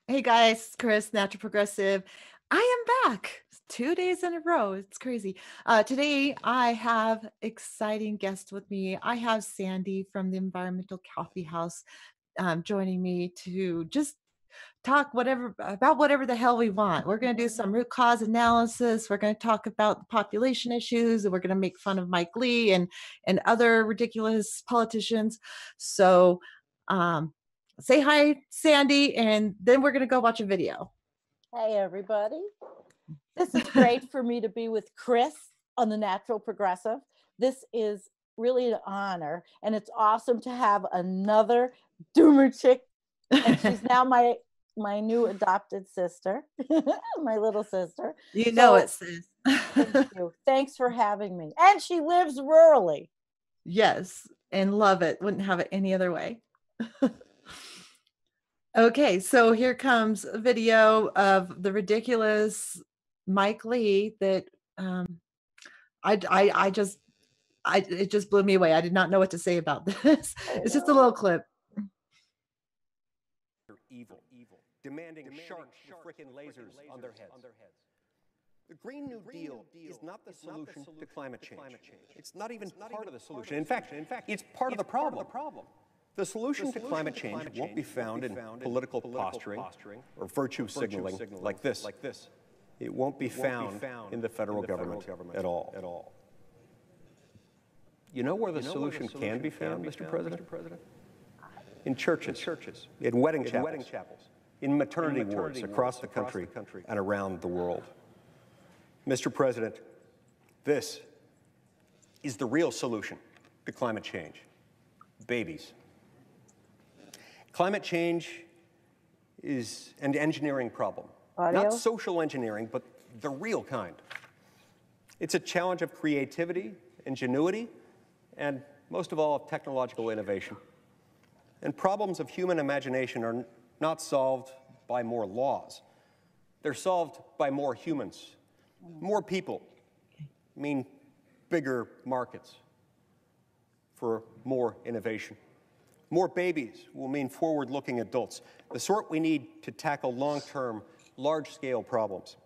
Hey guys, Chris, Natural Progressive. I am back 2 days in a row. It's crazy. Today I have exciting guests with me. I have Sandy from the Environmental Coffee House joining me to just talk whatever the hell we want. We're going to do some root cause analysis. We're going to talk about the population issues, and we're going to make fun of Mike Lee and other ridiculous politicians. So, um, say hi, Sandy, and then we're going to go watch a video. Hey, everybody. This is great for me to be with Chris on the Natural Progressive. This is really an honor, and it's awesome to have another doomer chick. And she's now my new adopted sister, my little sister. You know it, sis. Thank you. Thanks for having me. And she lives rurally. Yes, and love it. Wouldn't have it any other way. Okay, so here comes a video of the ridiculous Mike Lee that it just blew me away. I did not know what to say about this. It's just a little clip. Evil, demanding sharp frickin' lasers on their heads. The Green New Deal is not the solution to climate change. It's not even part of the solution. In fact, it's part of the problem. The solution to climate change won't be found in political posturing or virtue signaling like this. It won't be found in the federal government at all. You know where the solution can be found, Mr. President? In churches, in wedding chapels, in maternity wards across the country and around the world. Mr. President, this is the real solution to climate change: babies. Climate change is an engineering problem. Not social engineering, but the real kind. It's a challenge of creativity, ingenuity, and most of all, of technological innovation. And problems of human imagination are not solved by more laws. They're solved by more humans. More people mean bigger markets for more innovation. More babies will mean forward-looking adults, the sort we need to tackle long-term, large-scale problems.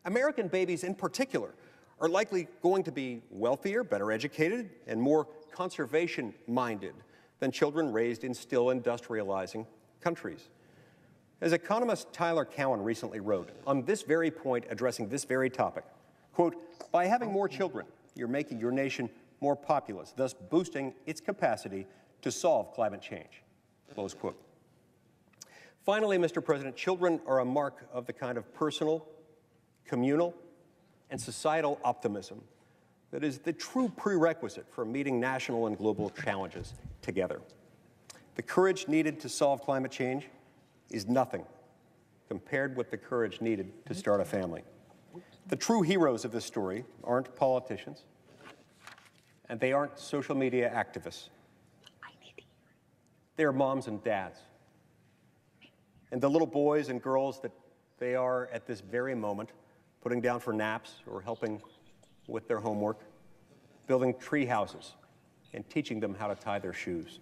American babies in particular are likely going to be wealthier, better educated, and more conservation-minded than children raised in still industrializing countries. As economist Tyler Cowen recently wrote on this very point, addressing this very topic, quote, "By having more children, you're making your nation more populous, thus boosting its capacity to solve climate change," close quote. Finally, Mr. President, children are a mark of the kind of personal, communal, and societal optimism that is the true prerequisite for meeting national and global challenges together. The courage needed to solve climate change is nothing compared with the courage needed to start a family. The true heroes of this story aren't politicians, and they aren't social media activists. They're moms and dads, and the little boys and girls that they are at this very moment, putting down for naps or helping with their homework, building tree houses and teaching them how to tie their shoes.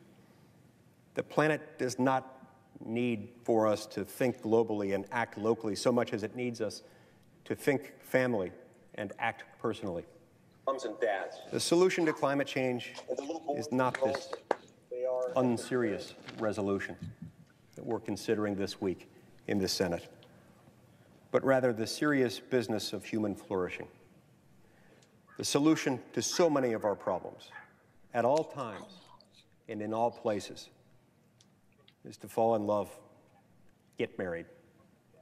The planet does not need for us to think globally and act locally so much as it needs us to think family and act personally. Moms and dads. The solution to climate change is not this unserious resolution that we're considering this week in the Senate, but rather the serious business of human flourishing. The solution to so many of our problems, at all times and in all places, is to fall in love, get married,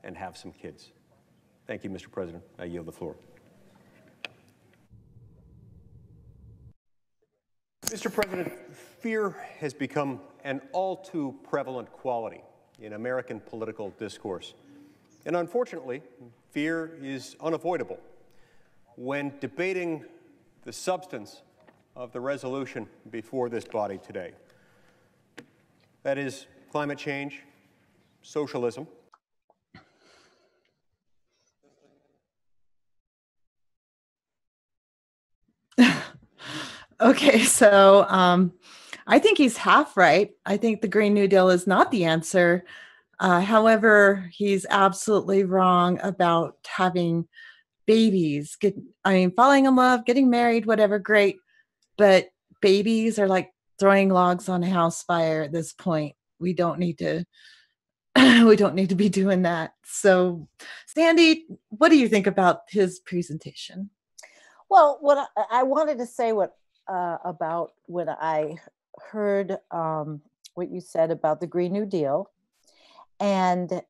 and have some kids. Thank you, Mr. President. I yield the floor. Mr. President, fear has become an all too prevalent quality in American political discourse. And unfortunately, fear is unavoidable when debating the substance of the resolution before this body today. That is climate change, socialism, Okay, so I think he's half right. I think the Green New Deal is not the answer. However, he's absolutely wrong about having babies. Falling in love, getting married, whatever, great. But babies are like throwing logs on a house fire at this point. We don't need to we don't need to be doing that. So, Sandy, what do you think about his presentation? Well, what I wanted to say about when I heard what you said about the Green New Deal, and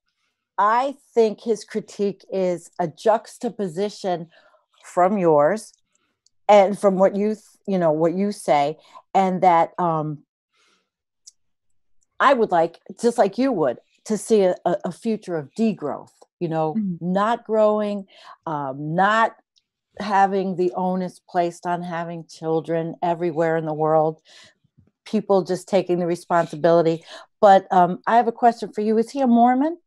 I think his critique is a juxtaposition from yours and from what what you say, and that I would like, just like you would, to see a future of degrowth. Not growing, not having the onus placed on having children everywhere in the world, people just taking the responsibility. But I have a question for you. Is he a Mormon?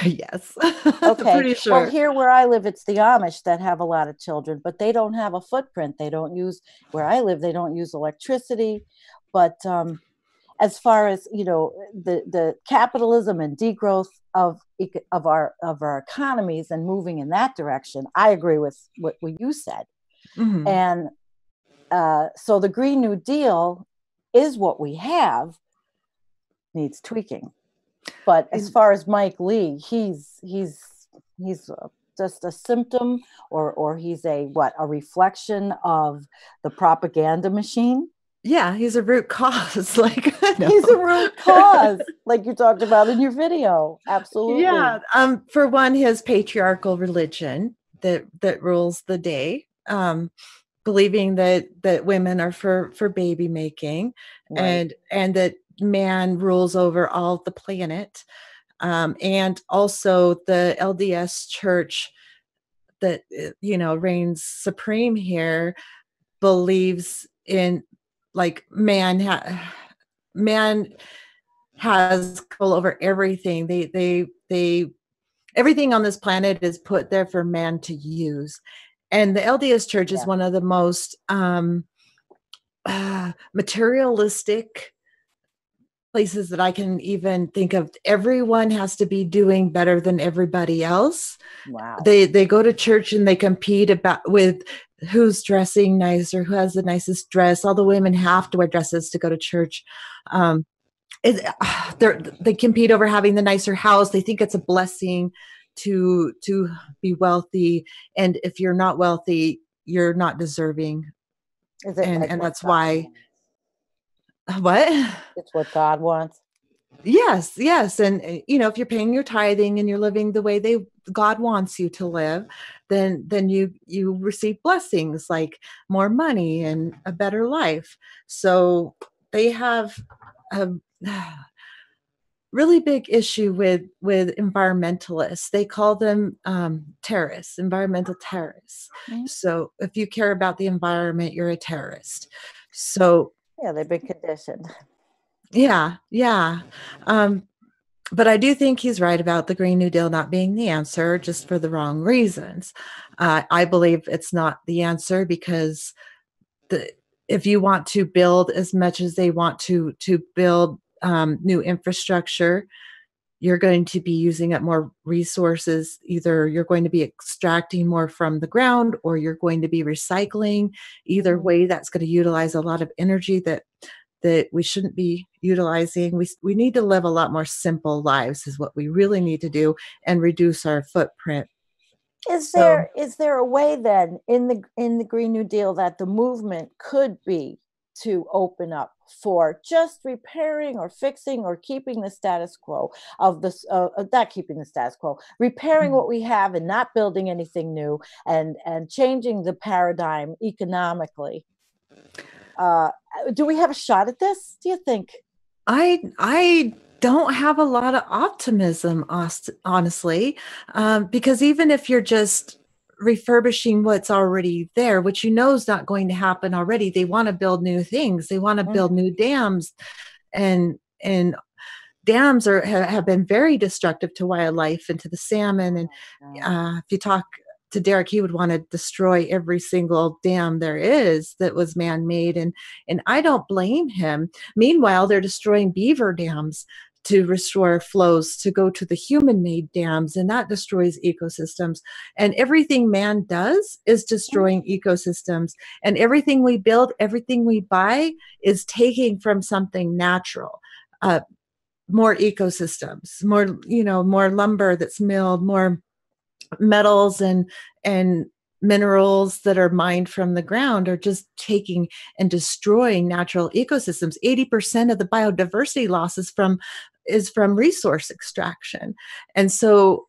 Yes. Okay. Pretty sure. Well, here where I live, it's the Amish that have a lot of children, but they don't have a footprint. They don't use, where I live, they don't use electricity. But as far as the capitalism and degrowth of our economies and moving in that direction, I agree with what you said. Mm-hmm. And so the Green New Deal is what we have, needs tweaking. But as far as Mike Lee, he's just a symptom, or he's a reflection of the propaganda machine. Yeah, he's a root cause. He's a root cause, like you talked about in your video. Absolutely. Yeah. For one, his patriarchal religion that rules the day. Believing that women are for baby making, right. and that man rules over all the planet, and also the LDS Church that reigns supreme here believes in man has control over everything. They everything on this planet is put there for man to use. And the LDS Church is one of the most materialistic places that I can even think of. Everyone has to be doing better than everybody else. Wow. They go to church and they compete with who's dressing nicer, who has the nicest dress. All the women have to wear dresses to go to church. They compete over having the nicer house. They think it's a blessing to be wealthy, and if you're not wealthy, you're not deserving. And that's why what it's what God wants. Yes. And if you're paying your tithing and you're living the way God wants you to live, then you receive blessings like more money and a better life. So they have a really big issue with environmentalists. They call them terrorists, environmental terrorists. Mm-hmm. So if you care about the environment, you're a terrorist. So yeah, they've been conditioned. Yeah. But I do think he's right about the Green New Deal not being the answer, just for the wrong reasons. I believe it's not the answer because if you want to build as much as they want to build new infrastructure, you're going to be using up more resources. Either you're going to be extracting more from the ground, or you're going to be recycling. Either way, that's going to utilize a lot of energy that we shouldn't be utilizing. We need to live a lot more simple lives is what we really need to do, and reduce our footprint. Is there a way then in the Green New Deal that the movement could be to open up for just repairing or fixing or keeping the status quo of this, not keeping the status quo, repairing what we have and not building anything new, and changing the paradigm economically? Do we have a shot at this, do you think? I don't have a lot of optimism, honestly, because even if you're just refurbishing what's already there, which is not going to happen already, they want to build new things. They want to build new dams, and dams have been very destructive to wildlife and to the salmon. And if you talk to Derrick, he would want to destroy every single dam there is that was man-made, and I don't blame him. Meanwhile, they're destroying beaver dams to restore flows to go to the human-made dams, and that destroys ecosystems. And everything man does is destroying ecosystems. And everything we build, everything we buy is taking from something natural. More ecosystems, more, more lumber that's milled, more metals and minerals that are mined from the ground are just taking and destroying natural ecosystems. 80% of the biodiversity loss is from resource extraction. And so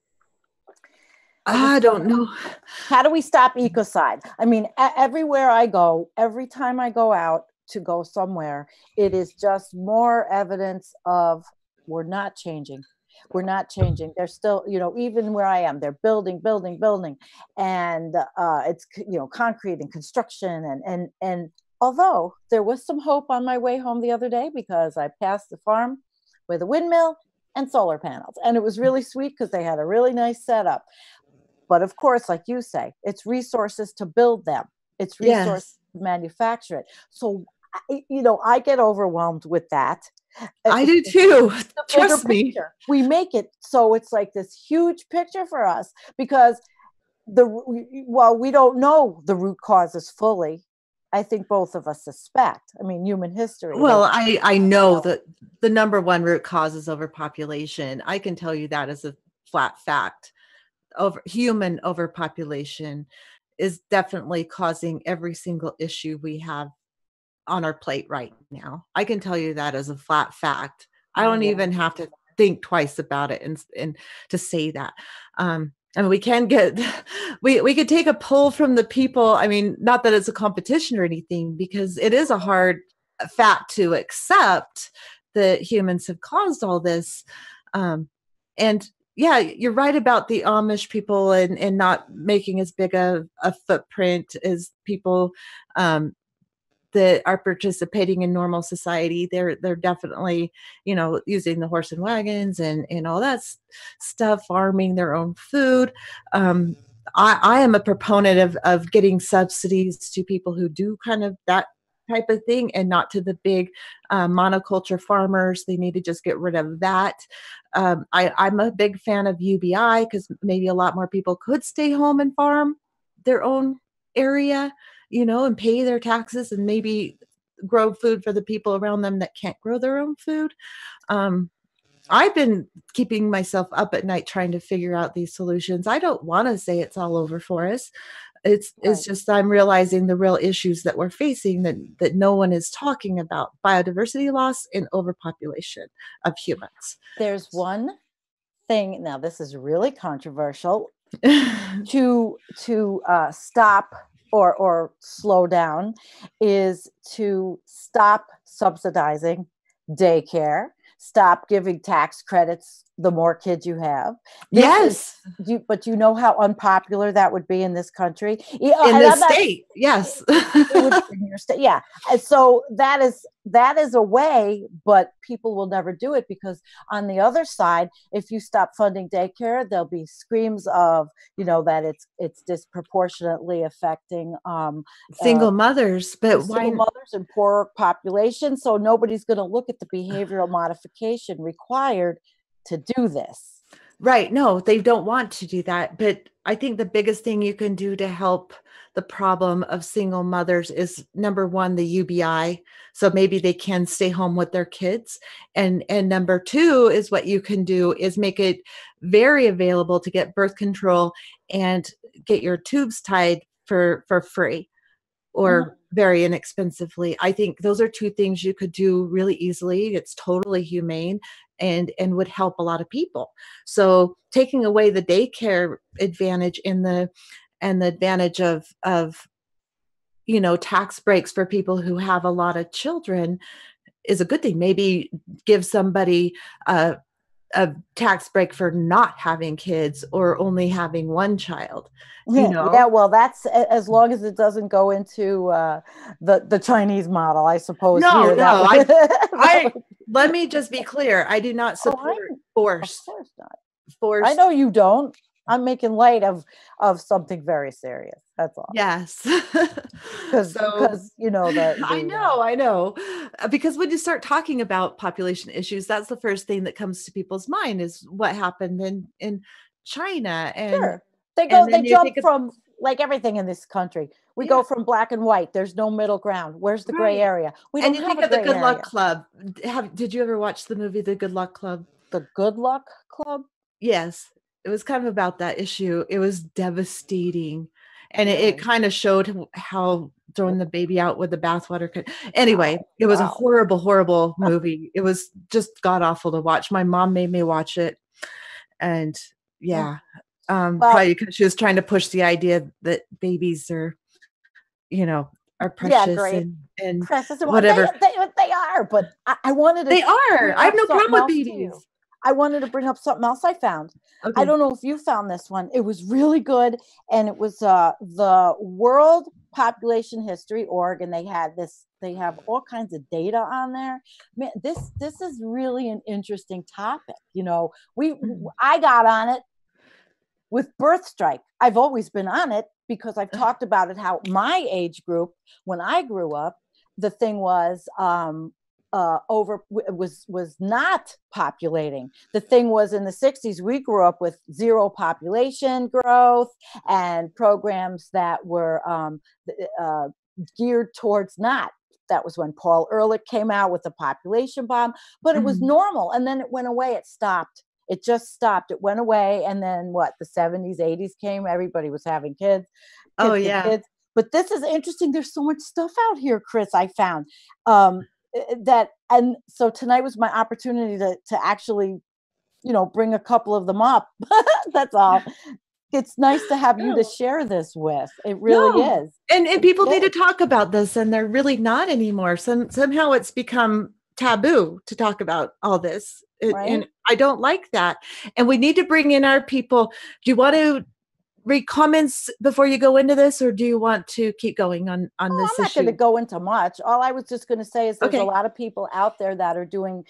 I don't know. How do we stop ecocide? I mean, everywhere I go, every time I go out to go somewhere, it is just more evidence of we're not changing. We're not changing. They're still, even where I am, they're building, and it's, concrete and construction. And although there was some hope on my way home the other day, because I passed the farm with a windmill and solar panels, and it was really sweet because they had a really nice setup. But of course, like you say, it's resources to build them. It's resources to manufacture it. So, I get overwhelmed with that. I do too. Trust me. We make it so it's like this huge picture for us, because we don't know the root causes fully. I think both of us suspect. I mean, human history. Well, I know that the number one root cause is overpopulation. I can tell you that as a flat fact. Human overpopulation is definitely causing every single issue we have on our plate right now. I can tell you that as a flat fact. I don't even have to think twice about it and to say that. And we can we could take a poll from the people. I mean, not that it's a competition or anything, because it is a hard fact to accept that humans have caused all this. And yeah, you're right about the Amish people and not making as big a footprint as people that are participating in normal society. They're definitely, using the horse and wagons and all that stuff, farming their own food. I am a proponent of getting subsidies to people who do kind of that type of thing, and not to the big monoculture farmers. They need to just get rid of that. I'm a big fan of UBI, because maybe a lot more people could stay home and farm their own area, and pay their taxes and maybe grow food for the people around them that can't grow their own food. I've been keeping myself up at night trying to figure out these solutions. I don't want to say it's all over for us. It's just I'm realizing the real issues that we're facing that no one is talking about: biodiversity loss and overpopulation of humans. There's one thing, now this is really controversial, to stop or slow down, is to stop subsidizing daycare, stop giving tax credits the more kids you have. But you know how unpopular that would be in this country? In this state, yes. It would be in your state, yeah. And so that is a way, but people will never do it, because on the other side, if you stop funding daycare, there'll be screams of, that it's disproportionately affecting single mothers, but single mothers and poor population. So nobody's going to look at the behavioral modification required to do this. Right. No, they don't want to do that. But I think the biggest thing you can do to help the problem of single mothers is, number one, the UBI. So maybe they can stay home with their kids. And number two is, what you can do is make it very available to get birth control and get your tubes tied for free or very inexpensively. I think those are two things you could do really easily. It's totally humane and would help a lot of people. So taking away the daycare advantage and the advantage of tax breaks for people who have a lot of children is a good thing. Maybe give somebody a tax break for not having kids or only having one child. Yeah, well, that's as long as it doesn't go into the Chinese model, I suppose. No, let me just be clear. I do not support force. Of course not. Force. I know you don't. I'm making light of something very serious. That's all. Yes. Because I know. because when you start talking about population issues, that's the first thing that comes to people's mind is what happened in China. Sure. And They then you jump think of, from, like everything in this country. We go from black and white. There's no middle ground. Where's the gray right. area? We And don't you have think a of the gray Good Luck area. Club. Did you ever watch the movie The Good Luck Club? The Good Luck Club? Yes. It was kind of about that issue. It was devastating. And Really? it kind of showed how throwing the baby out with the bathwater could. Anyway, it was a horrible, horrible movie. It was just god awful to watch. My mom made me watch it. And probably because she was trying to push the idea that babies are, are precious and precious whatever. They are, but I wanted to. They are. I have no problem with babies. I wanted to bring up something else I found. Okay. I don't know if you found this one. It was really good, and it was the World Population History org, and they have all kinds of data on there. Man, this is really an interesting topic. I got on it with Birth Strike. I've always been on it because I've talked about it, how my age group, when I grew up, the thing was was not populating. The thing was, in the 60s, we grew up with zero population growth and programs that were geared towards not. That was when Paul Ehrlich came out with the population bomb, but it was normal. And then it went away. It stopped. It just stopped. It went away. And then the 70s, 80s came. Everybody was having kids. Kids. But this is interesting. There's so much stuff out here, Chris, I found. And so tonight was my opportunity to actually, bring a couple of them up. That's all. It's nice to have you to share this with. It really is. And people need to talk about this, and they're really not anymore. Somehow it's become taboo to talk about all this. And I don't like that. And we need to bring in our people. Do you want to read comments before you go into this, or do you want to keep going on this issue? I'm not going to go into much. All I was just going to say is there's a lot of people out there that are doing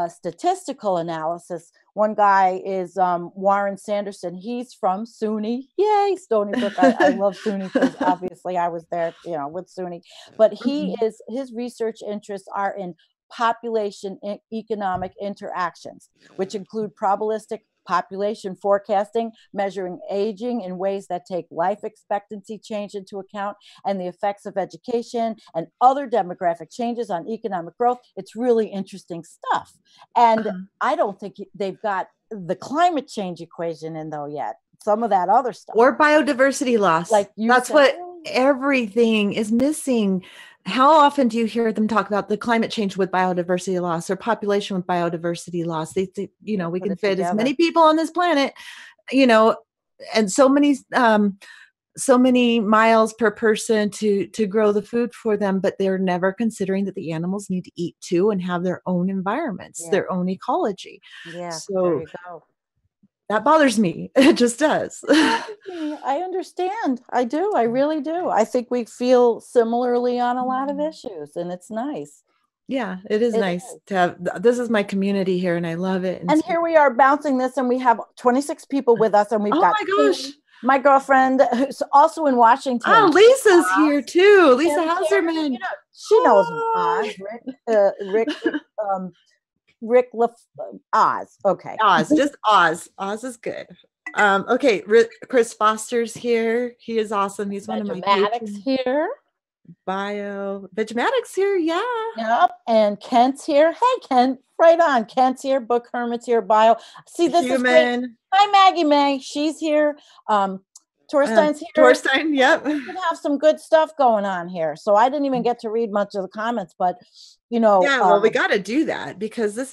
statistical analysis. One guy is Warren Sanderson. He's from SUNY. Yay, Stony Brook. I love SUNY because obviously I was there, with SUNY. But his research interests are in population economic interactions, which include probabilistic population forecasting, measuring aging in ways that take life expectancy change into account, and the effects of education and other demographic changes on economic growth. It's really interesting stuff. And I don't think they've got the climate change equation in though yet. Some of that other stuff. Or biodiversity loss. Like that's what everything is missing. How often do you hear them talk about the climate change with biodiversity loss or population with biodiversity loss? They think, we can fit as many people on this planet, and so many miles per person to grow the food for them, but they're never considering that the animals need to eat too and have their own environments, their own ecology. Yeah, so there you go. That bothers me. It just does. I understand. I do. I really do. I think we feel similarly on a lot of issues, and it's nice. Yeah, it is nice to have. This is my community here, and I love it. And here we are bouncing this, and we have 26 people with us, and we've got my girlfriend who's also in Washington. Oh, Lisa's here too. Lisa Hauserman. She knows Rick Oz. Okay. Oz, just Oz. Oz is good. Okay, Chris Foster's here. He is awesome. He's one of my patrons. Here. Vegematics here, yeah. Yep. And Kent's here. Hey, Kent. Right on. Kent's here. Book Hermit's here. Bio. See, this is great. Hi, Maggie May. She's here. Torstein's here. Torstein, yep. We have some good stuff going on here. So I didn't even get to read much of the comments, but yeah, well, we got to do that because this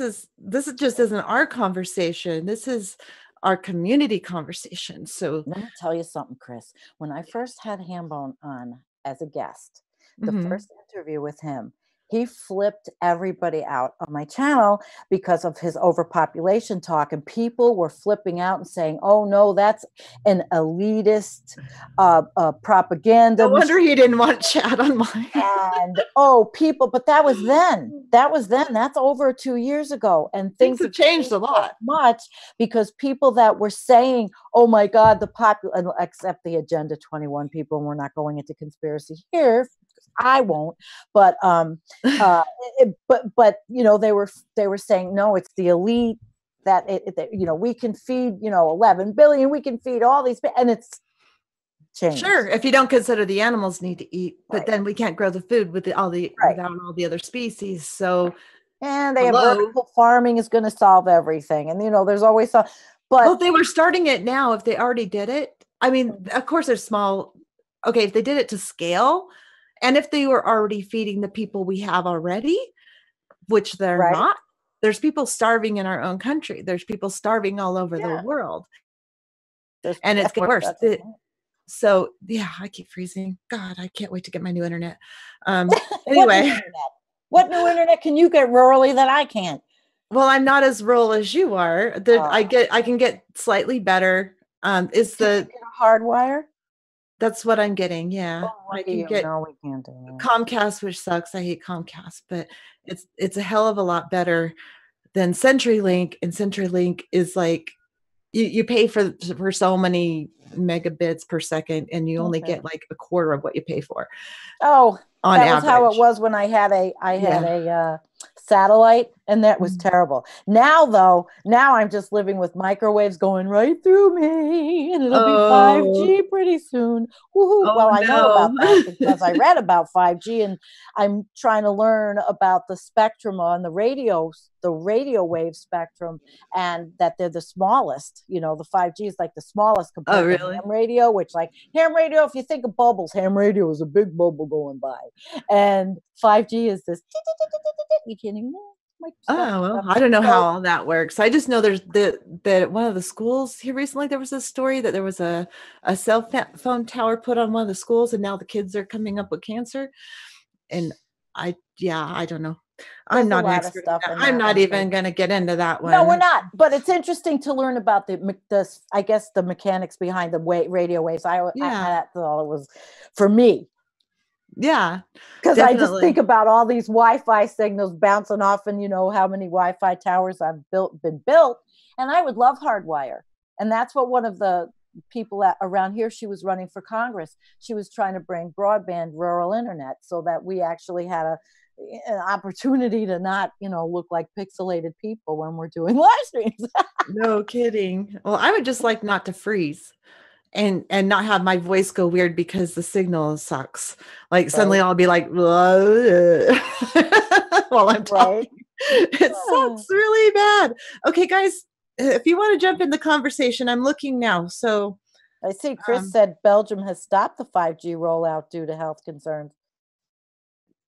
just isn't our conversation. This is our community conversation. So let me tell you something, Chris. When I first had Hambone on as a guest, the first interview with him, he flipped everybody out on my channel because of his overpopulation talk, and people were flipping out and saying, "Oh no, that's an elitist propaganda." No wonder he didn't want chat on mine. And people, but that was then. That's over 2 years ago, and things have changed a lot. Much because people that were saying, "Oh my God, except the Agenda 21 people," and we're not going into conspiracy here. I won't, but but you know, they were saying no, it's the elite that you know, we can feed, you know, 11 billion, we can feed all these, and it's changed. Sure, if you don't consider the animals need to eat, but Right. then we can't grow the food with Right. without all the other species. So, and they have vertical farming is going to solve everything, and you know, there's always some. But well, they were starting it now. If they already did it, I mean, of course, there's small. Okay, if they did it to scale, and if they were already feeding the people we have already, which they're not, there's people starving in our own country. There's people starving all over the world, and it's getting worse. So yeah, I keep freezing. God, I can't wait to get my new internet. Anyway, what new internet can you get rurally that I can't? Well, I'm not as rural as you are. I can get slightly better. Is the hardwire? That's what I'm getting. Yeah, I can get. No, we can't do that. Comcast, which sucks. I hate Comcast, but it's a hell of a lot better than CenturyLink. And CenturyLink is like you pay for so many megabits per second, and you only get like a quarter of what you pay for. Oh, that was how it was when I had a satellite, and that was terrible. Now though, I'm just living with microwaves going right through me, and it'll be 5G pretty soon. Woohoo. Well, I know about that because I read about 5G, and I'm trying to learn about the spectrum on the radio wave spectrum, and that they're the smallest. You know, the 5G is like the smallest compared to ham radio, which, like, ham radio, if you think of bubbles, ham radio is a big bubble going by, and 5G is this. You can't even know. Well, I don't know how all that works. I just know there's that one of the schools here recently, there was a story that there was a cell phone tower put on one of the schools, and now the kids are coming up with cancer. And I don't know. I'm not an expert. I'm not even going to get into that one. No, we're not. But it's interesting to learn about the I guess the mechanics behind the radio waves. I thought it was for me. Yeah, because I just think about all these Wi-Fi signals bouncing off, and you know how many Wi-Fi towers I've been built, and I would love hardwire. And that's what one of the people around here, she was running for Congress. She was trying to bring broadband rural internet so that we actually had an opportunity to not, you know, look like pixelated people when we're doing live streams. No kidding. Well, I would just like not to freeze. And not have my voice go weird because the signal sucks. Like suddenly I'll be like while I'm talking. It sucks really bad. Okay, guys, if you want to jump in the conversation, I'm looking now. So I see Chris said Belgium has stopped the 5G rollout due to health concerns.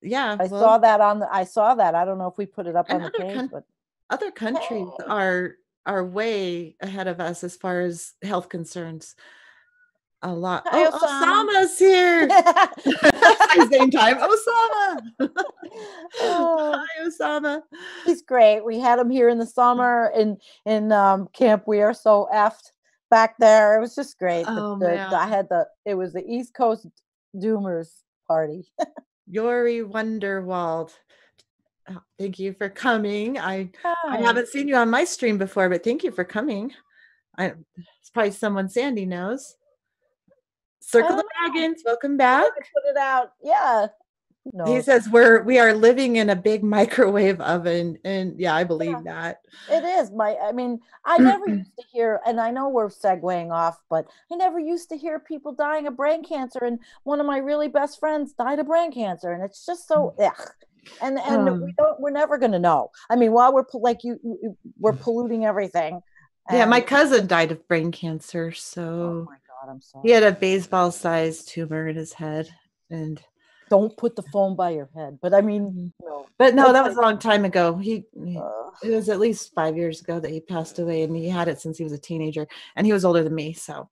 Yeah, I saw that I don't know if we put it up on the page, but other countries are way ahead of us as far as health concerns. A lot. Hi, Osama's here. Same time. Osama. Hi, Osama. He's great. We had him here in the summer in camp. We are so effed back there. It was just great. It was the East Coast Doomers party. Yuri Wonderwald. Oh, thank you for coming. I haven't seen you on my stream before, but thank you for coming. It's probably someone Sandy knows. Circle the Wagons, welcome back. Put it out. Yeah. No. He says we are living in a big microwave oven, and I believe that. It is. I never used to hear, and I know we're segueing off, but I never used to hear people dying of brain cancer, and one of my really best friends died of brain cancer, and it's just so and we're never going to know. I mean, while we're we're polluting everything. Yeah, my cousin died of brain cancer, so oh my God, I'm sorry. He had a baseball-sized tumor in his head, and don't put the phone by your head. But I mean, no. But no, that was a long time ago. It was at least 5 years ago that he passed away, and he had it since he was a teenager, and he was older than me. So,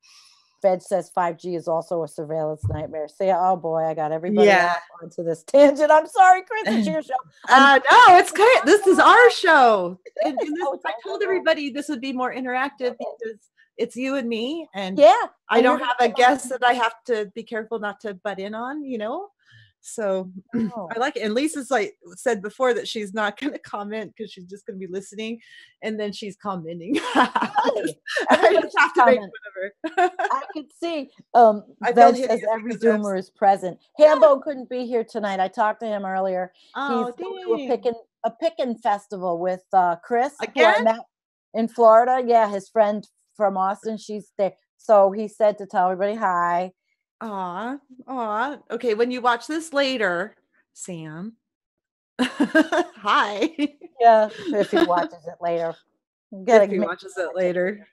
Fed says 5G is also a surveillance nightmare. Say, oh boy, I got everybody onto this tangent. I'm sorry, Chris, it's your show. No, it's great. This is our show. And I told everybody this would be more interactive because it's you and me, and I don't have a guest that I have to be careful not to butt in on, you know. So Oh. I like it. And Lisa's like said before that she's not going to comment because she's just going to be listening, and then she's commenting. Really? I Everybody's just have to make commenting. fun of her. I could see. I feel Ven hideous says every because of doomer is present. Hambo couldn't be here tonight. I talked to him earlier. He's oh going to dang a pickin' festival with Chris, who I again. met in Florida. Yeah, his friend from Austin. She's there. So he said to tell everybody hi. Aw. Okay, when you watch this later, Sam. Hi. Yeah, if he watches it later. If he watches it later.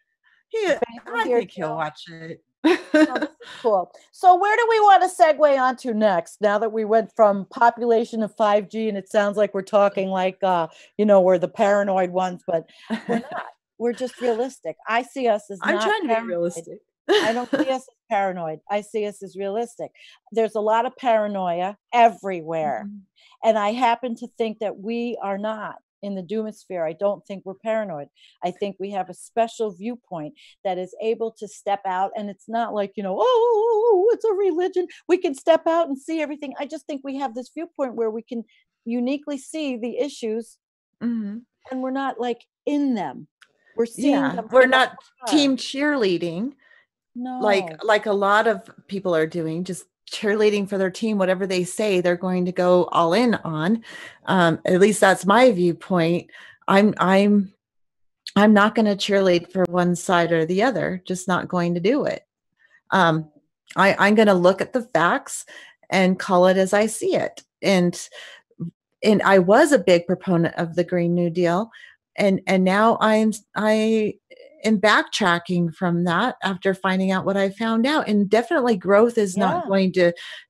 Babe, we're I here think he'll too. watch it. Oh, this is cool. So where do we want to segue on to next? Now that we went from population of 5G, and it sounds like we're talking like, we're the paranoid ones, but we're not. We're just realistic. I see us as I'm not trying to be paranoid. realistic. I don't see us as paranoid. I see us as realistic. There's a lot of paranoia everywhere. Mhm. And I happen to think that we are not in the doomosphere. I don't think we're paranoid. I think we have a special viewpoint that is able to step out. And it's not like, oh, it's a religion. We can step out and see everything. I just think we have this viewpoint where we can uniquely see the issues, Mhm. and we're not like in them. We're seeing Yeah, them we're from not afar. team cheerleading No. like a lot of people are doing, just cheerleading for their team. Whatever they say, they're going to go all in on. At least that's my viewpoint. I'm not going to cheerlead for one side or the other. Just not going to do it. Um, I'm going to look at the facts and call it as I see it. And I was a big proponent of the Green New Deal, and now I am backtracking from that after finding out what I found out. And definitely, growth is not Yeah. going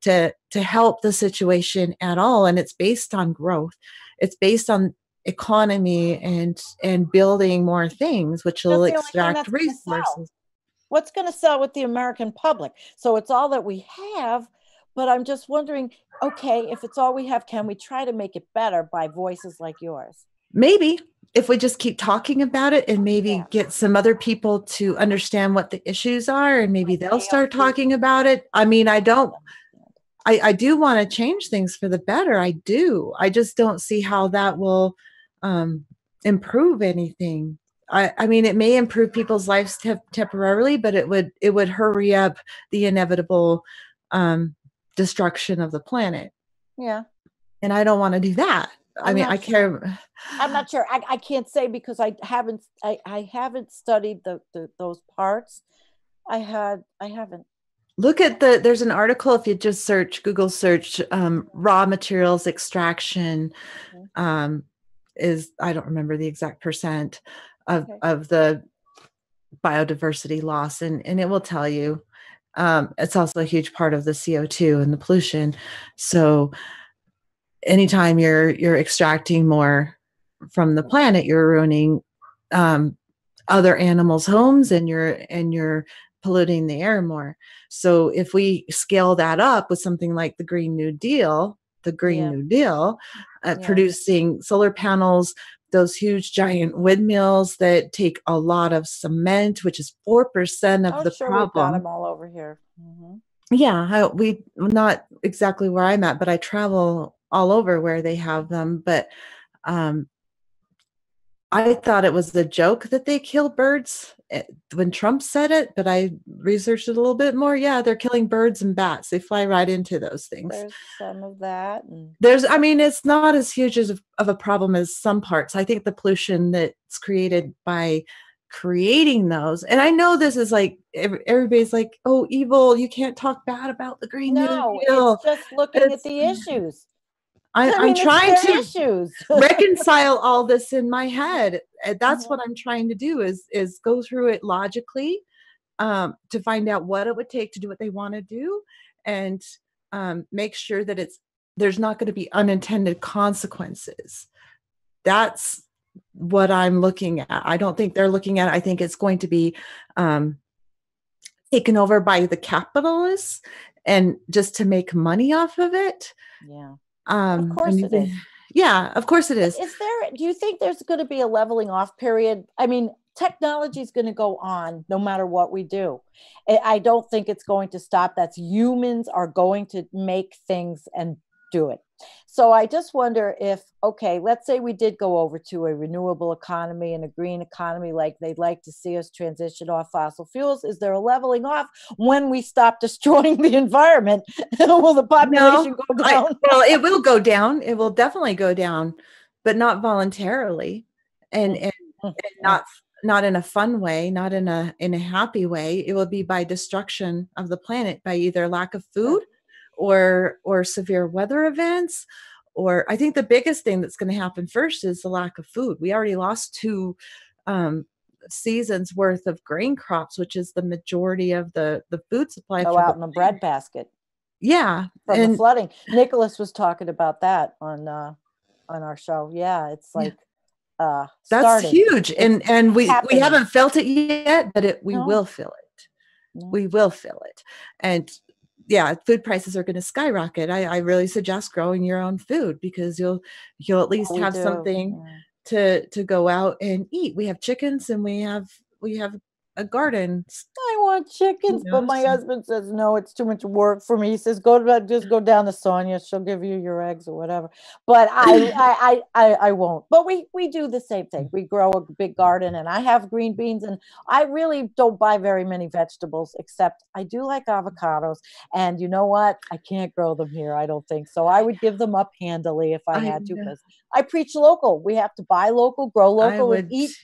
to help the situation at all. And it's based on growth. It's based on economy and building more things, which will That's the only thing extract that's going to sell. resources. What's going to sell with the American public? So it's all that we have, but I'm just wondering, okay, if it's all we have, can we try to make it better by voices like yours? Maybe if we just keep talking about it and maybe get some other people to understand what the issues are, and maybe they'll start talking about it. I mean, I do want to change things for the better. I do. I just don't see how that will improve anything. I mean, it may improve people's lives temporarily, but it would hurry up the inevitable destruction of the planet. Yeah. And I don't want to do that. I mean, I care. I'm not sure. I can't say because I haven't studied those parts. I haven't. Look at there's an article, if you just Google search raw materials extraction, is, I don't remember the exact percent of the biodiversity loss, and it will tell you. It's also a huge part of the CO2 and the pollution. So anytime you're extracting more from the planet, you're ruining other animals' homes, and you're polluting the air more. So if we scale that up with something like the Green New Deal, producing solar panels, those huge giant windmills that take a lot of cement, which is 4% of the problem. We've got them all over here. Mm-hmm. Yeah, we not exactly where I'm at, but I travel all over where they have them. But I thought it was the joke that they kill birds when Trump said it, but I researched it a little bit more. Yeah, they're killing birds and bats. They fly right into those things. There's some of that. I mean, it's not as huge of a problem as some parts. I think the pollution that's created by creating those, and I know this is like, everybody's like, oh, evil, you can't talk bad about the Green New Deal. It's just looking at the issues. I'm trying to reconcile all this in my head. That's what I'm trying to do is go through it logically, to find out what it would take to do what they want to do, and make sure that there's not going to be unintended consequences. That's what I'm looking at. I don't think they're looking at it. I think it's going to be taken over by the capitalists, and just to make money off of it. Yeah. Of course it is. Yeah, of course it is. Do you think there's going to be a leveling off period? I mean, technology is going to go on no matter what we do. I don't think it's going to stop. Humans are going to make things and do it. So I just wonder if, okay, let's say we did go over to a renewable economy and a green economy, like they'd like to see us transition off fossil fuels. Is there a leveling off when we stop destroying the environment? Will the population go down? Well, it will go down. It will definitely go down, but not voluntarily, and not in a fun way, not in a happy way. It will be by destruction of the planet, by either lack of food or severe weather events. Or I think the biggest thing that's going to happen first is the lack of food. We already lost 2 seasons worth of grain crops, which is the majority of the food supply. Out in the breadbasket. Yeah, from the flooding. Nicholas was talking about that on our show. Yeah, it's like that's huge, and we haven't felt it yet, but we will feel it. We will feel it, and yeah, food prices are going to skyrocket. I really suggest growing your own food, because you'll at least have something to go out and eat. We have chickens, and we have a garden. I want chickens, but my husband says no, it's too much work for me. He says just go down to Sonia, she'll give you your eggs or whatever. But I won't. But we do the same thing. We grow a big garden, and I have green beans, and I really don't buy very many vegetables, except I do like avocados. And you know what? I can't grow them here, I don't think. So I would give them up handily if I had to, because I preach local. We have to buy local, grow local, and eat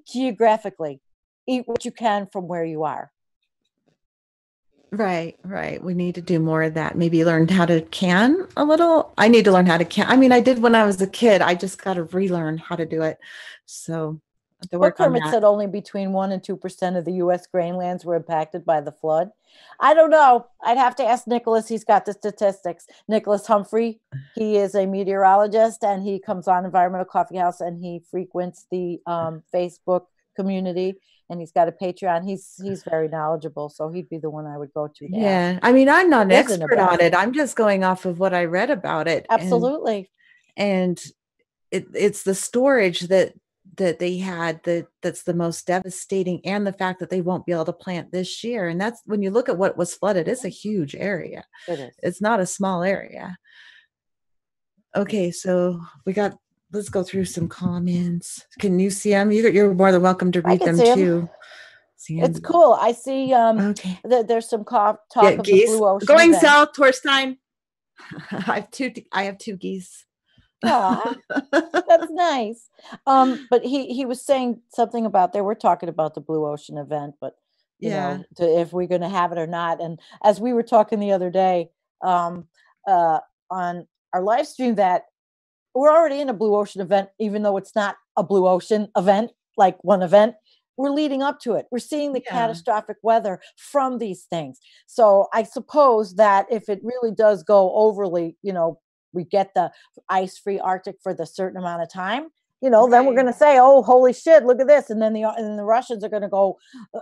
geographically. Eat what you can from where you are. Right. We need to do more of that. Maybe learn how to can a little. I need to learn how to can. I mean, I did when I was a kid. I just got to relearn how to do it. So the work on that. Said only between 1% and 2% of the U.S. grainlands were impacted by the flood. I don't know. I'd have to ask Nicholas. He's got the statistics. Nicholas Humphrey. He is a meteorologist, and he comes on Environmental Coffee House, and he frequents the Facebook community, and he's got a Patreon. He's very knowledgeable, so he'd be the one I would go to. Yeah, I mean, I'm not an expert on it. I'm just going off of what I read about it. Absolutely. And it's the storage that they had that's the most devastating, and the fact that they won't be able to plant this year. And that's, when you look at what was flooded, it's a huge area. It is. It's not a small area. Okay, so let's go through some comments. Can you see them? You're more than welcome to read them too. It's cool. I see there's some talk of geese. The blue ocean going event. South, Torstein. I have two geese. Oh, that's nice. But he was saying something about we're talking about the blue ocean event, but you know, if we're going to have it or not. And as we were talking the other day on our live stream, that we're already in a blue ocean event, even though it's not a blue ocean event, like one event. We're leading up to it. We're seeing the catastrophic weather from these things. So I suppose that if it really does go overly, you know, we get the ice-free Arctic for the certain amount of time, you know, then we're going to say, oh, holy shit, look at this. And then the Russians are going to go,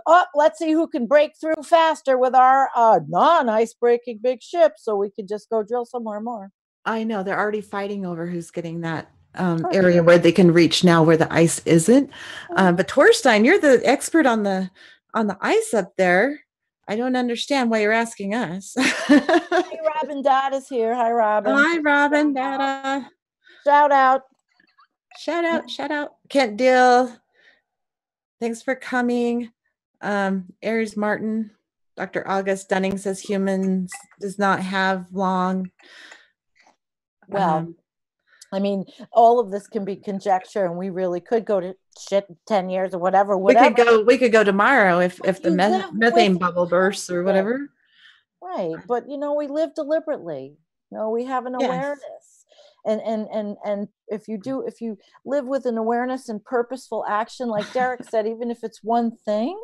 oh, let's see who can break through faster with our non-ice breaking big ships, so we can just go drill somewhere more. I know, they're already fighting over who's getting that area where they can reach now, where the ice isn't. But Torstein, you're the expert on the ice up there. I don't understand why you're asking us. Hey, Robin Dada's here. Hi, Robin. Hi, Robin Dada. Shout out. Shout out. Kent Dill. Thanks for coming. Aries Martin. Dr. August Dunning says humans does not have long. Well, I mean, all of this can be conjecture, and we really could go to 10 years or whatever. We could go tomorrow if the methane bubble bursts or whatever. Right, but you know, we live deliberately. You know, we have an awareness, and if you live with an awareness and purposeful action, like Derrick said, even if it's one thing,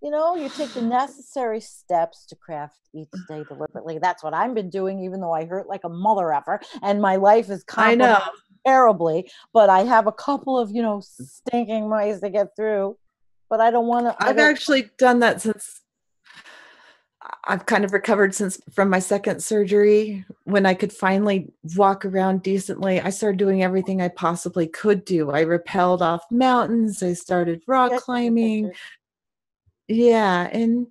you know, you take the necessary steps to craft each day deliberately. That's what I've been doing, even though I hurt like a mother effer, and my life is compromised terribly. But I have a couple of, you know, stinking mice to get through. But I don't want to. I've actually done that since I've kind of recovered from my second surgery, when I could finally walk around decently. I started doing everything I possibly could do. I rappelled off mountains. I started rock climbing. Yeah. And,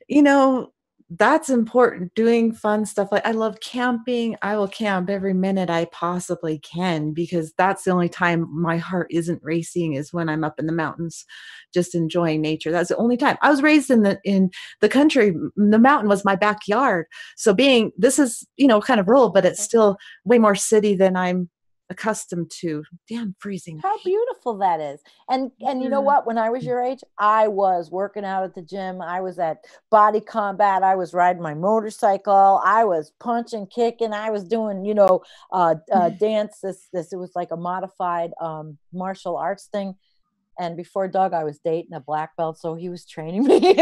you know, that's important. Doing fun stuff. Like I love camping. I will camp every minute I possibly can because that's the only time my heart isn't racing is when I'm up in the mountains, just enjoying nature. That's the only time. I was raised in the country. The mountain was my backyard. So this is, kind of rural, but it's still way more city than I'm accustomed to. Damn freezing. How beautiful that is. And you know what? When I was your age, I was working out at the gym. I was at body combat. I was riding my motorcycle. I was punching, kicking. I was doing, dance. It was like a modified martial arts thing. And before Doug, I was dating a black belt, so he was training me.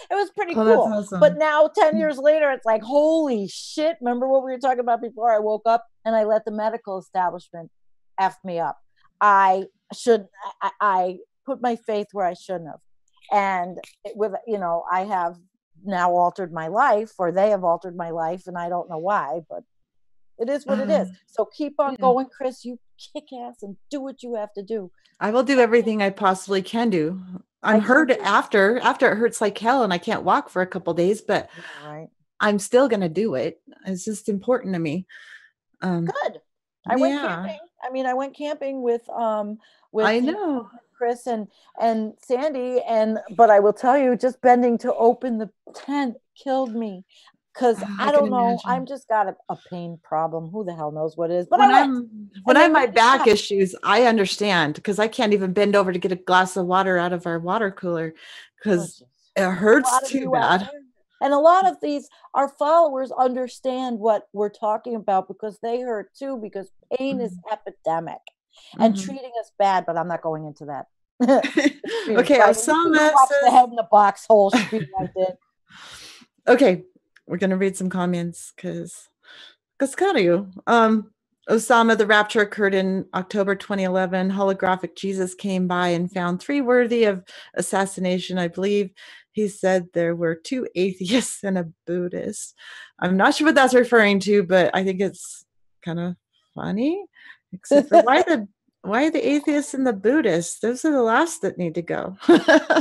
It was pretty cool. That's awesome. But now 10 years later, it's like, holy shit. Remember what we were talking about before? I woke up and I let the medical establishment F me up. I put my faith where I shouldn't have. And I have now altered my life, or they have altered my life, and I don't know why, but it is what it is. So keep on going, Chris. You kick ass and do what you have to do. I will do everything I possibly can do. I'm hurt after it hurts like hell and I can't walk for a couple days, but I'm still going to do it. It's just important to me. Good. I went camping. I went camping with I know Chris and Sandy, but I will tell you, just bending to open the tent killed me. Because I don't know, I'm just got a pain problem. Who the hell knows what it is? But when I have my back issues, I understand because I can't even bend over to get a glass of water out of our water cooler because it hurts too bad. And a lot of our followers understand what we're talking about because they hurt too, because pain is epidemic and treating us bad. But I'm not going into that. Okay, I saw that. The head in the box hole spiel I did. Okay. We're going to read some comments because Osama, the rapture occurred in October 2011. Holographic Jesus came by and found 3 worthy of assassination. I believe he said there were 2 atheists and a Buddhist. I'm not sure what that's referring to, but I think it's kind of funny. Except for why the atheists and the Buddhists? Those are the last that need to go.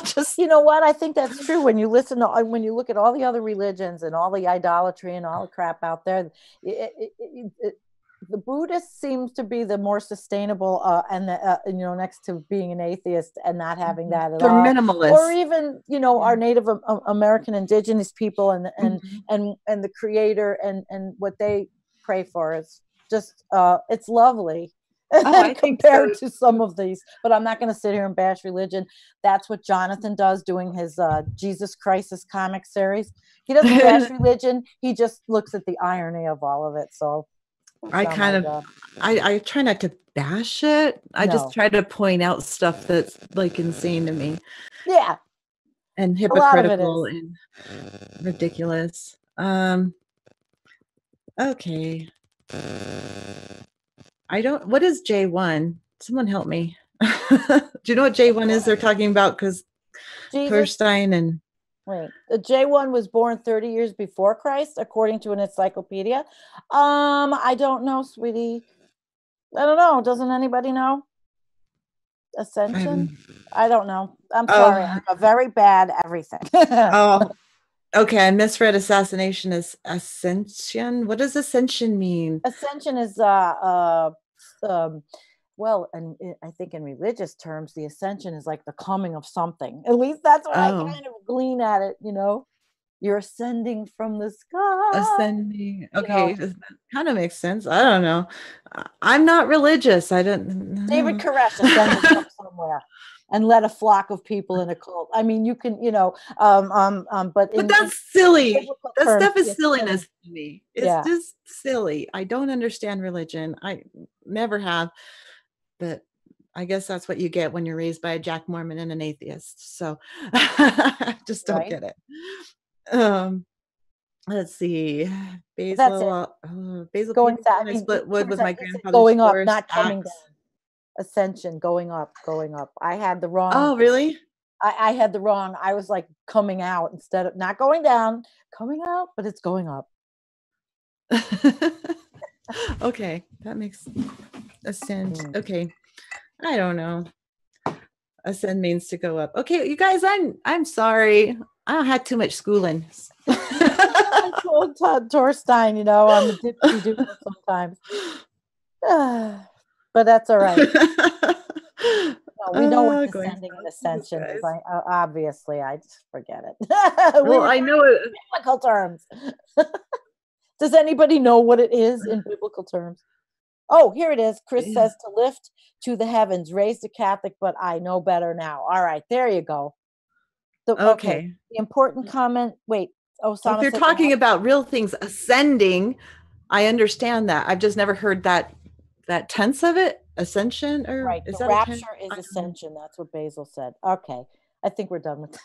Just you know what? I think that's true. When you look at all the other religions and all the idolatry and all the crap out there, the Buddhist seems to be the more sustainable, next to being an atheist and not having that at all. They're minimalist, or even our Native American indigenous people and the Creator and what they pray for is just it's lovely. I compared to some of these, but I'm not going to sit here and bash religion. That's what Jonathan does, doing his Jesus Crisis comic series. He doesn't bash religion. He just looks at the irony of all of it. So I try not to bash it. I just try to point out stuff that's like insane to me. Yeah. And hypocritical and ridiculous. Okay. What is J1? Someone help me. Do you know what J1 is they're talking about? Because Kirstein and... Wait, the J1 was born 30 years before Christ, according to an encyclopedia. I don't know, sweetie. I don't know. Doesn't anybody know? Ascension? I don't know. I'm sorry. I'm a very bad everything. Okay, I misread assassination as ascension. What does ascension mean? Ascension is and I think in religious terms, the ascension is like the coming of something. At least that's what I kind of glean at it. You're ascending from the sky. Ascending. Okay, that kind of makes sense. I don't know. I'm not religious. I don't. David Koresh ascended somewhere and led a flock of people in a cult. I mean, you can, but that's silly. That stuff is silliness to me. It's just silly. I don't understand religion. I never have, but I guess that's what you get when you're raised by a Jack Mormon and an atheist. So I just don't get it. Let's see. Basil going split wood with my grandfather's going up, not coming down. Ascension, going up. I had the wrong. Oh, really? I had the wrong. I was like coming out instead of not going down, coming out, but it's going up. Okay, that makes ascend. Okay, I don't know. Ascend means to go up. Okay, you guys, I'm sorry. I had too much schooling. old Todd Torstein, you know, I'm a dipsy doodle sometimes. But that's all right. No, we know what descending and ascension is. Obviously, I just forget it. Well, I know it. Biblical terms. Does anybody know what it is in biblical terms? Oh, here it is. Chris says to lift to the heavens, raised a Catholic, but I know better now. All right, there you go. Okay. The important comment. Wait. Oh, if you're talking about real things ascending, I understand that. I've just never heard that tense of it. Ascension, or right. is the that rapture is ascension. That's what Basil said. Okay. I think we're done with this.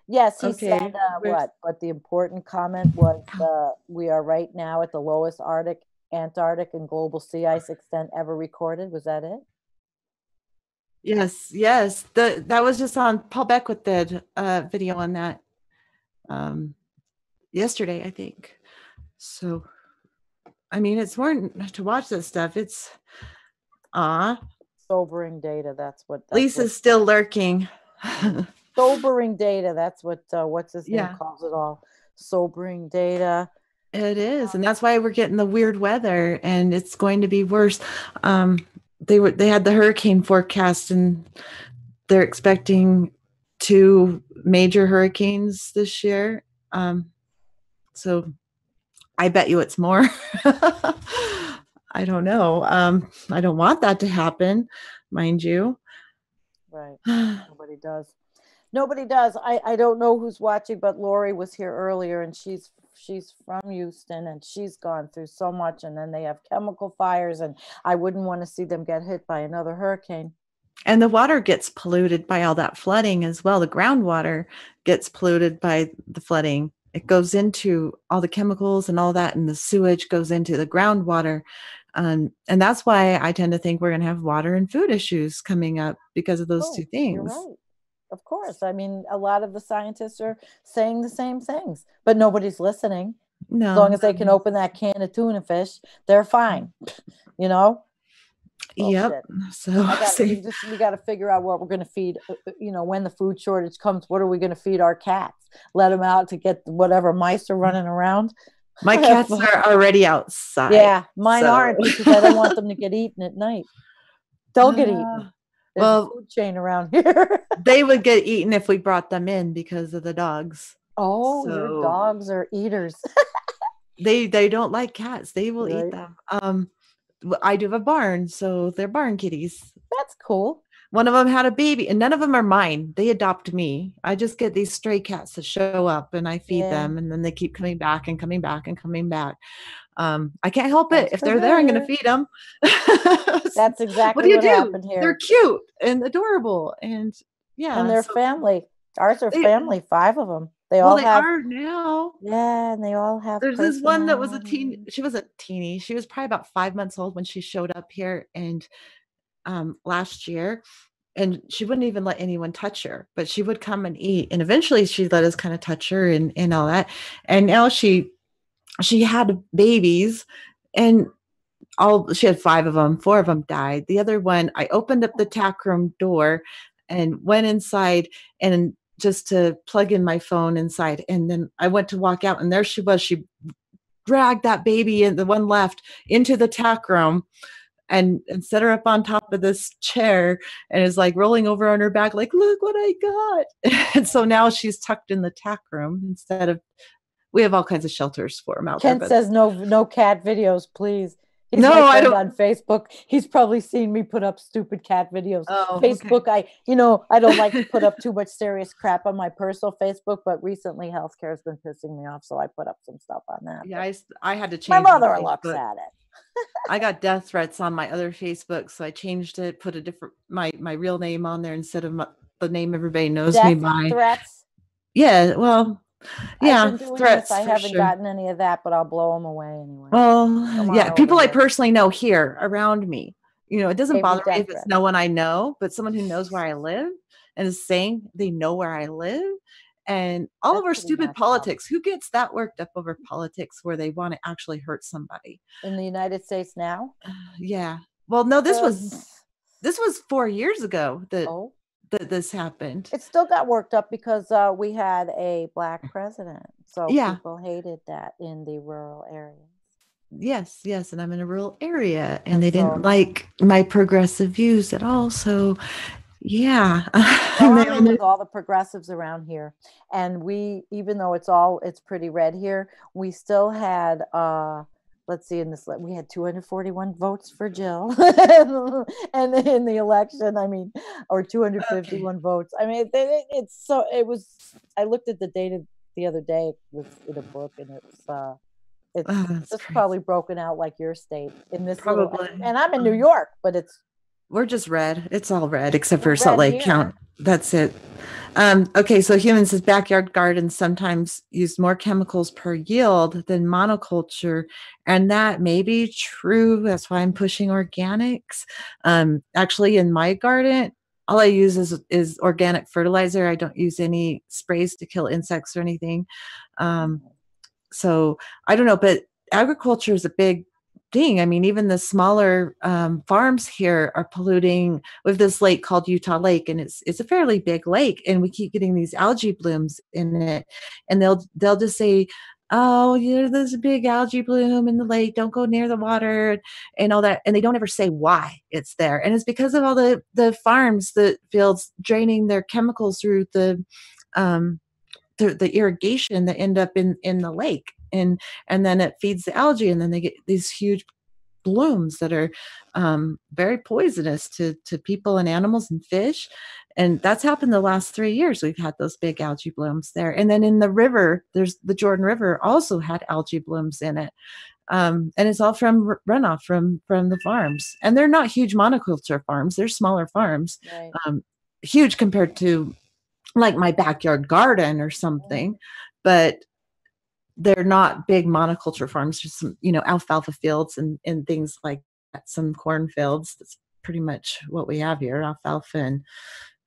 Yes, he said what? But the important comment was we are right now at the lowest Antarctic, and global sea ice extent ever recorded. Was that it? Yes. That was just on Paul Beckwith did a video on that yesterday, I think. So, I mean, it's important to watch this stuff. It's sobering data. That's what Lisa's still lurking. Sobering data. That's what what's his name calls it all. Sobering data. It is, and that's why we're getting the weird weather, and it's going to be worse. They had the hurricane forecast, and they're expecting 2 major hurricanes this year. So I bet you it's more. I don't know. I don't want that to happen, mind you. Right. Nobody does. Nobody does. I don't know who's watching, but Lori was here earlier, and she's from Houston, and she's gone through so much, and then they have chemical fires, and I wouldn't want to see them get hit by another hurricane. And the water gets polluted by all that flooding as well. The groundwater gets polluted by the flooding. It goes into all the chemicals and all that, and the sewage goes into the groundwater. And that's why I tend to think we're going to have water and food issues coming up because of those 2 things. You're right. Of course. I mean, a lot of the scientists are saying the same things, but nobody's listening. No. As long as they can open that can of tuna fish, they're fine. You know? Yep. So we got to figure out what we're going to feed. You know, when the food shortage comes, what are we going to feed our cats? Let them out to get whatever mice are running around. My cats are already outside. Yeah, mine aren't, because I don't want them to get eaten at night. They'll get eaten. There's a food chain around here. They would get eaten if we brought them in because of the dogs. Oh, your dogs are eaters. They don't like cats. They will eat them. I do have a barn, so they're barn kitties. That's cool. One of them had a baby, and none of them are mine. They adopt me. I just get these stray cats that show up, and I feed them, and then they keep coming back and coming back and coming back. I can't help it. If they're there, I'm going to feed them. That's exactly what happened here. They're cute and adorable, and and their family. Ours are family, 5 of them. They are now. Yeah, and they all have. There's this one that was a teen. She was a teeny. She was probably about 5 months old when she showed up here, and last year, and she wouldn't even let anyone touch her, but she would come and eat, and eventually she let us kind of touch her and all that. And now she had babies, and she had 5 of them. 4 of them died. The other one, I opened up the tack room door and went inside and just to plug in my phone inside. And then I went to walk out, and there she was. She dragged that baby, and the one left, into the tack room and set her up on top of this chair, and is like rolling over on her back, like, look what I got. And so now she's tucked in the tack room instead of, we have all kinds of shelters for them out there. Kent says no cat videos, please. He's I don't on Facebook. He's probably seen me put up stupid cat videos. Facebook, okay. I don't like to put up too much serious crap on my personal Facebook, but recently healthcare has been pissing me off, so I put up some stuff on that. Yeah, I had to change. My mother looks at it. I got death threats on my other Facebook, so I changed it, put a different my real name on there instead of the name everybody knows me by. Threats? Yeah, well, yeah, threats. I haven't gotten any of that, but I'll blow them away anyway. Well, yeah, people I personally know here around me. You know, it doesn't bother me if it's no one I know, but someone who knows where I live and is saying they know where I live. And all of our stupid politics, who gets that worked up over politics where they want to actually hurt somebody? In the United States now? Yeah. Well, no, this was 4 years ago. that this happened. It still got worked up because we had a Black president. So Yeah. people hated that in the rural areas. Yes, yes, and I'm in a rural area, and they didn't like my progressive views at all. So, yeah. Well, I'm in with all the progressives around here, and we, even though it's pretty red here, we still had let's see, we had 241 votes for Jill, and in the election, I mean, or 251 votes. I mean, I looked at the data the other day with in a book, and it's just probably broken out like your state in this probably. And I'm in New York, but we're just red. It's all red except for Salt Lake County. That's it. Okay, so humans' backyard gardens sometimes use more chemicals per yield than monoculture, and that may be true. That's why I'm pushing organics. Actually, in my garden, all I use is organic fertilizer. I don't use any sprays to kill insects or anything. So I don't know, but agriculture is a big thing. I mean, even the smaller farms here are polluting with this lake called Utah Lake, and it's a fairly big lake, and we keep getting these algae blooms in it, and they'll just say, oh, there's a big algae bloom in the lake, don't go near the water and all that, and they don't ever say why it's there, and it's because of all the farms, the fields draining their chemicals through the irrigation that end up in the lake, and then it feeds the algae, and then they get these huge blooms that are very poisonous to people and animals and fish. And that's happened the last 3 years. We've had those big algae blooms there. And then in the river, there's the Jordan River also had algae blooms in it. And it's all from runoff from the farms. And they're not huge monoculture farms. They're smaller farms, right. Huge compared to like my backyard garden or something, but they're not big monoculture farms, just some, alfalfa fields and things like that, some corn fields. That's pretty much what we have here, alfalfa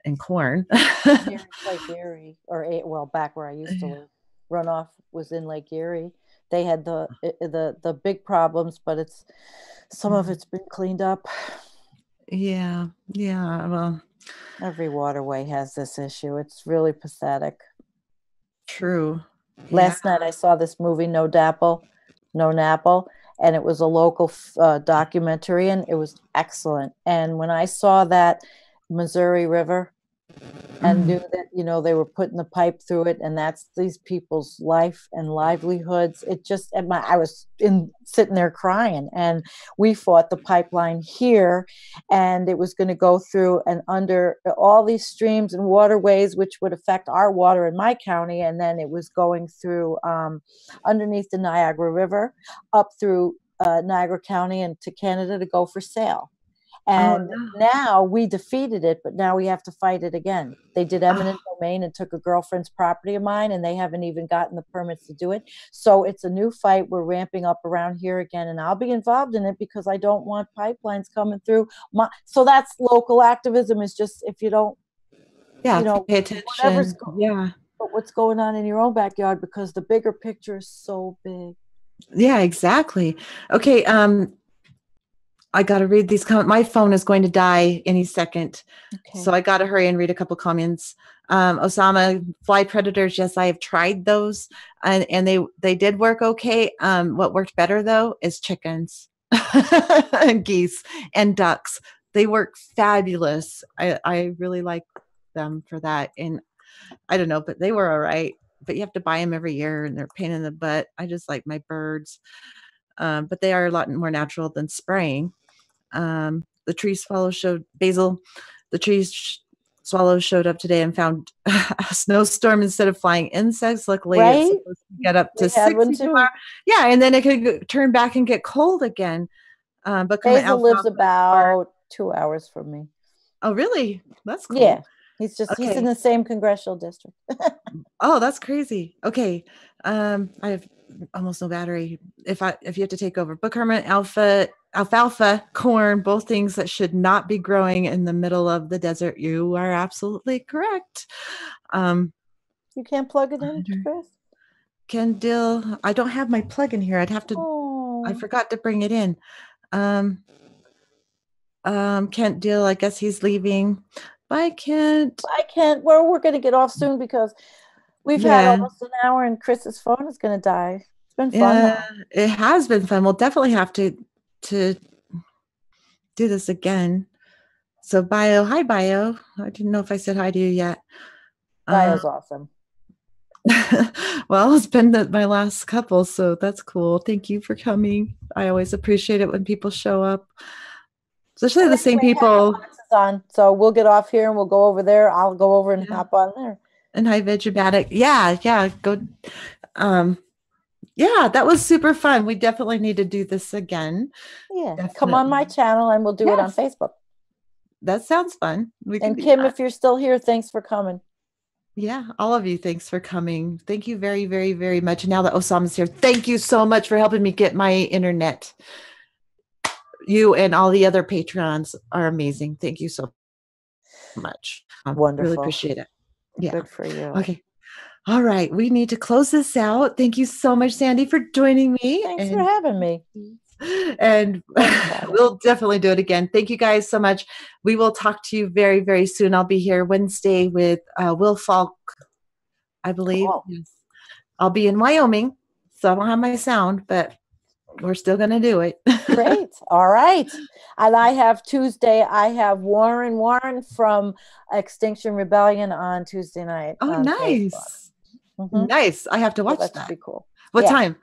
and corn. Here in Lake Erie, well, back where I used to live, runoff was in Lake Erie. They had the big problems, but some of it's been cleaned up. Yeah, well, every waterway has this issue. It's really pathetic. True. Last night I saw this movie, No Napple, and it was a local documentary, and it was excellent. And when I saw that Missouri River and knew that, they were putting the pipe through it, and that's these people's life and livelihoods, I was sitting there crying. And we fought the pipeline here, and it was going to go through and under all these streams and waterways, which would affect our water in my county. And then it was going through underneath the Niagara River, up through Niagara County and to Canada to go for sale. And now we defeated it, but now we have to fight it again. They did eminent domain and took a girlfriend's property of mine, and they haven't even gotten the permits to do it. So it's a new fight we're ramping up around here again, and I'll be involved in it because I don't want pipelines coming through. So that's local activism, is just if you don't, pay attention. But what's going on in your own backyard, because the bigger picture is so big. Yeah, exactly. Okay. I got to read these comments. My phone is going to die any second. Okay. So I got to hurry and read a couple comments. Osama, fly predators. Yes, I have tried those and they did work okay. What worked better though is chickens and geese and ducks. They work fabulous. I really like them for that. And I don't know, but they were all right. But you have to buy them every year and they're a pain in the butt. I just like my birds. But they are a lot more natural than spraying. The tree swallow showed Basil. The swallow showed up today and found a snowstorm instead of flying insects. Luckily, it's supposed to get up to 60 tomorrow. Yeah, and then it could turn back and get cold again. But Basil lives about 2 hours from me. Oh, really? That's cool. Yeah, he's in the same congressional district. Oh, that's crazy. Okay, I have almost no battery. If you have to take over, Book Herman, alfalfa, corn, both things that should not be growing in the middle of the desert. You are absolutely correct. You can't plug it in, Chris? Kendall, I don't have my plug in here. I'd have to. I forgot to bring it in. Kent Dill, I guess he's leaving. Bye, Kent. Bye, Kent. Well, we're going to get off soon because we've had almost an hour and Chris's phone is going to die. It's been fun. Yeah, it has been fun. We'll definitely have to do this again. So Bio, hi Bio. I didn't know if I said hi to you yet. Bio's awesome. Well, it's been my last couple, so that's cool. Thank you for coming. I always appreciate it when people show up, especially the same people. On, so we'll get off here and we'll go over there. I'll go over and hop on there. And hi Vegematic. Yeah, go. Yeah, that was super fun. We definitely need to do this again. Yeah, definitely. Come on my channel and we'll do it on Facebook. That sounds fun. And Kim, if you're still here, thanks for coming. Yeah, all of you, thanks for coming. Thank you very, very, very much. Now that Osama's here, thank you so much for helping me get my internet. You and all the other patrons are amazing. Thank you so much. Wonderful. Really appreciate it. Yeah. Good for you. Okay. All right. We need to close this out. Thank you so much, Sandy, for joining me. Thanks for having me. And we'll definitely do it again. Thank you guys so much. We will talk to you very, very soon. I'll be here Wednesday with Will Falk, I believe. Cool. Yes. I'll be in Wyoming, so I don't have my sound, but we're still going to do it. Great. All right. And I have Tuesday, I have Warren from Extinction Rebellion on Tuesday night. Oh, nice. Nice. I have to watch that. That'd be cool. What time?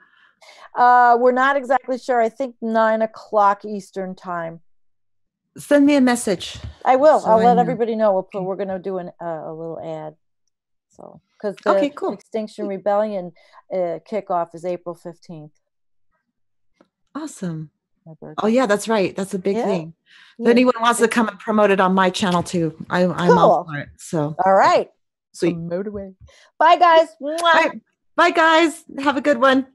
We're not exactly sure. I think 9 o'clock Eastern time. Send me a message. I will. So I'll let everybody know. We're going to do a little ad. So, because the cool. Extinction Rebellion kickoff is April 15th. Awesome. Oh yeah, that's right. That's a big thing. If Yeah. anyone wants to come and promote it on my channel too, I'm all for it. So all right. Sweet. Promote away. Bye guys. Bye guys. Have a good one.